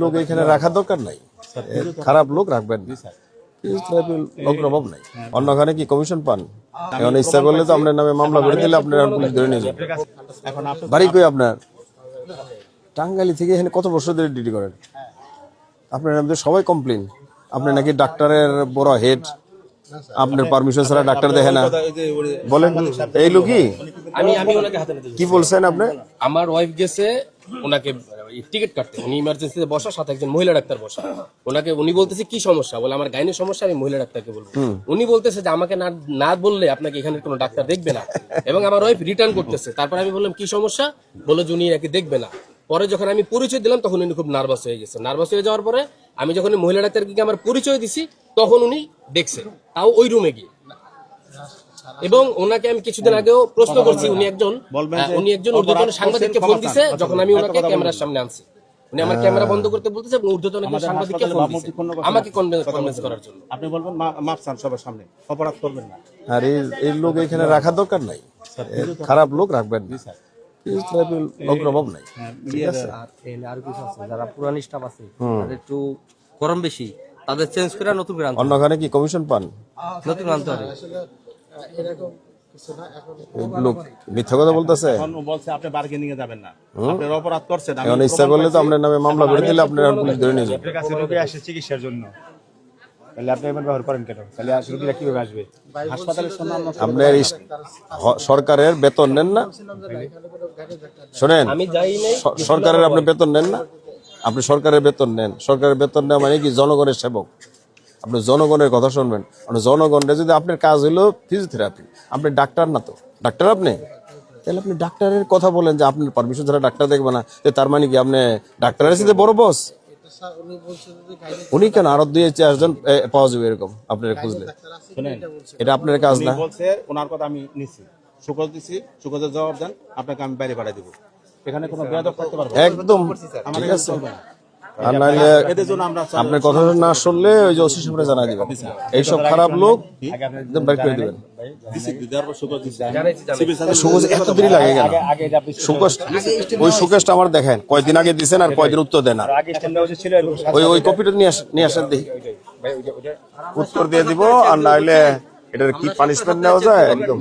লোক এখানে রাখার দরকার নাই, খারাপ লোক রাখবেন লোকের অভাব নাই। অন্যখানে কি কমিশন পান? এখন ইচ্ছা করলে তো আপনার নামে মামলা করে দিলে আপনার পুলিশ ধরে নিয়ে যাবে। বাড়ি কই আপনার? টাঙ্গাইল থেকে এখানে কত বছর ধরে ডিউটি করেন? আপনার নামে সবাই কমপ্লেন, আপনি নাকি ডাক্তারের বড় হেড, আপনার পারমিশন ছাড়া ডাক্তার দেখে না। বলেন এই লোকই কি বলছেন আপনি? আমার ওয়াইফ গেছে ওনাকে টিকিট কাটতে, উনি ইমার্জেন্সিতে বসা, সাথে একজন মহিলা ডাক্তার বসা। ওনাকে উনি বলতেছে কি সমস্যা, বলে আমার গাইনের সমস্যা, আমি মহিলা ডাক্তারকে বলবো। উনি বলতেছে যে আমাকে না বললে আপনাকে এখানে কোনো ডাক্তার দেখবে না, এবং আমার ওয়াইফ রিটার্ন করতেছে। তারপর আমি বললাম কি সমস্যা, বলে যে উনি নাকি দেখবে না। পরে যখন আমি পরিচয় দিলাম তখন উনি খুব নার্ভাস হয়ে গেছে। নার্ভাস হয়ে যাওয়ার পরে আমি যখন মহিলা ডাক্তারকে আমার পরিচয় দিছি তখন উনি দেখছে, তাও ওই রুমে গিয়ে। এবং ওনাকে আমি কিছুদিন আগেও প্রশ্ন করছি, উনি একজন ঊর্ধ্বতন সাংবাদিককে ফোন দিছে যখন আমি ওনাকে ক্যামেরার সামনে আনছি। উনি আমার ক্যামেরা বন্ধ করতে বলতেছে এবং ঊর্ধ্বতন একজন সাংবাদিককে ফোন দিছে আমাকে কনভিন্স করার জন্য। আপনি বলবেন মাপ চান সবার সামনে, অপরাধ করবেন না। আর এই লোক এখানে রাখার দরকার নাই, খারাপ লোক রাখবেন না, লোকের অভাব নাই। আর কিছু আছে যারা পুরানি স্টাফ আছে তাদের একটু গরম বেশি, তাদের চেঞ্জ করে নতুন করে আনতে। অন্যখানে কি কমিশন পান? নতুন আনতে হবে। লোক মিথ্যা কথা বলতেছে, বলছে আপনি বার্গেনিং এ যাবেন না, আপনি অপরাধ করছেন। এখন ইচ্ছা করলে তো আপনার নামে মামলা করে দিলে আপনার পুলিশ ধরে নিয়ে যাবে। কাছে রোগী আসে চিকিৎসার জন্য, তাহলে আপনি এমন ব্যবহার করেন কেন? তাহলে রোগীরা কিভাবে আসবে? হাসপাতালের সম্মান আপনার সরকারের বেতন নেন না? শোনেন, সরকারের আপনি বেতন নেন না? আপনি সরকারের বেতন নেন, সরকারের বেতন নেওয়া মানে কি জনগণের সেবক। আপনি জনগণের কথা শুনবেন। জনগণের যদি আপনার কাজ হলো ফিজিওথেরাপি, আপনি ডাক্তার না তো, ডাক্তার আপনি, তাহলে আপনি ডাক্তারের কথা বলেন যে আপনার পারমিশন ছাড়া ডাক্তার দেখবে না, তার মানে কি আপনি ডাক্তারের সাথে বড় বস? উনি কেন আরো 2-4 জন পাওয়া যাবে এরকম আপনার খুঁজলে? এটা আপনার কাজ না। বলছে ওনার কথা আমি নিছি, সুকজ দিছি, সুকজের জবাব দেন, আপনাকে আমি বাইরে পাঠিয়ে দেবো। এখানে কোনো বেয়াদব করতে পারবো একদম ঠিক আছে। আর নাইলে আপনার কথা না শুনলে ওই যে ওসি সাহেবরা জানাই দিবেন, এইসব খারাপ লোক একদম বের করে দিবেন। সুকজ এত দেরি লাগে কেন? সুকজ ওই সুকেশটা আমার দেখেন কয়দিন আগে দিচ্ছেন আর কয়দিন উত্তর দেন না। ওই কপিটা নিয়ে আসেন দেখি, উত্তর দিয়ে দিব। আর নাইলে এটার কি পানিশমেন্ট নেওয়া যায় একদম।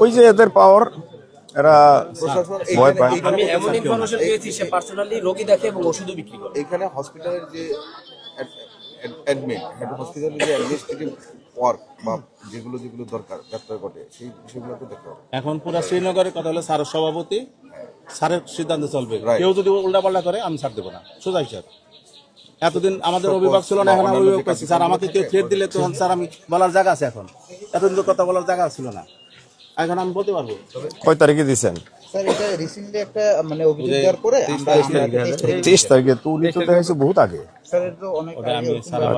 ওই যে এদের পাওয়ার, এরা ভয় পায়। আমি এমন ইনফরমেশন পেয়েছি সে পার্সোনালি রোগী দেখে এবং ওষুধও বিক্রি করে। এখানে হসপিটালের যে হসপিটালের যে অ্যাডমিনিস্ট্রেটিভ ওয়ার্ক বা যেগুলো দরকার ডাক্তার কোটে, সেই বিষয়গুলো তো দেখতে হবে। এখন পুরো শ্রীনগরের কথা হলো স্যারের সভাপতি, স্যারের সিদ্ধান্ত চলবে। কেউ যদি উল্টাপাল্টা করে আমি ছাড় দেবো না, সোজা হিসাব। এতদিন আমাদের অভিভাবক ছিল না, এখন অভিভাবক পাইছি। স্যার আমাকে কেউ থ্রেট দিলে তখন স্যার আমি বলার জায়গা আছে, এখন এতদিন তো কথা বলার জায়গা ছিল না, এখন আমি বলতে পারবো। কয় তারিখে দিচ্ছেন? স্যার এটা রিসেন্টলি একটা মানে অভিযোগ দেওয়ার পরে 23 তারিখে। তো উনি তো দেখাইছে বহুত আগে। স্যার এটা অনেক আগে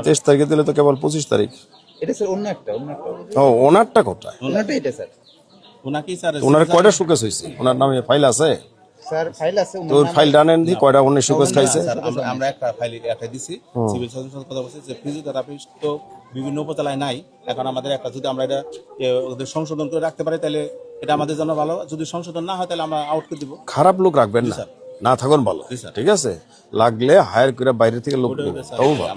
23 তারিখে দিলে তো কেবল 25 তারিখ। এটা স্যার অন্য একটা ও ওনারটা কোথায়? ওনাটা এটা স্যার ওনাকে স্যার ওনার কয়টা সুকেস হয়েছে? ওনার নামে ফাইল আছে? স্যার ফাইল আছে, তো ফাইল ডানেন দি কয়টা উনি সুকেস খাইছে? আমরা একটা ফাইল একটা দিছি, সিভিল সার্জন সাথে কথা বলছি যে ফিজিওথেরাপিস্ট তো বিভিন্ন উপজেলায় নাই। এখন আমাদের একটা যদি আমরা এটা ওদের সংশোধন করে রাখতে পারি তাহলে এটা আমাদের জন্য ভালো। যদি সংশোধন না হয় তাহলে আমরা আউট করে দিব। খারাপ লোক রাখবেন না, না থাকুন ভালো, ঠিক আছে? লাগলে হায়ার করে বাইরে থেকে লোক নেবেন, তাও ভালো।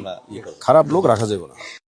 খারাপ লোক রাখা যাবে না।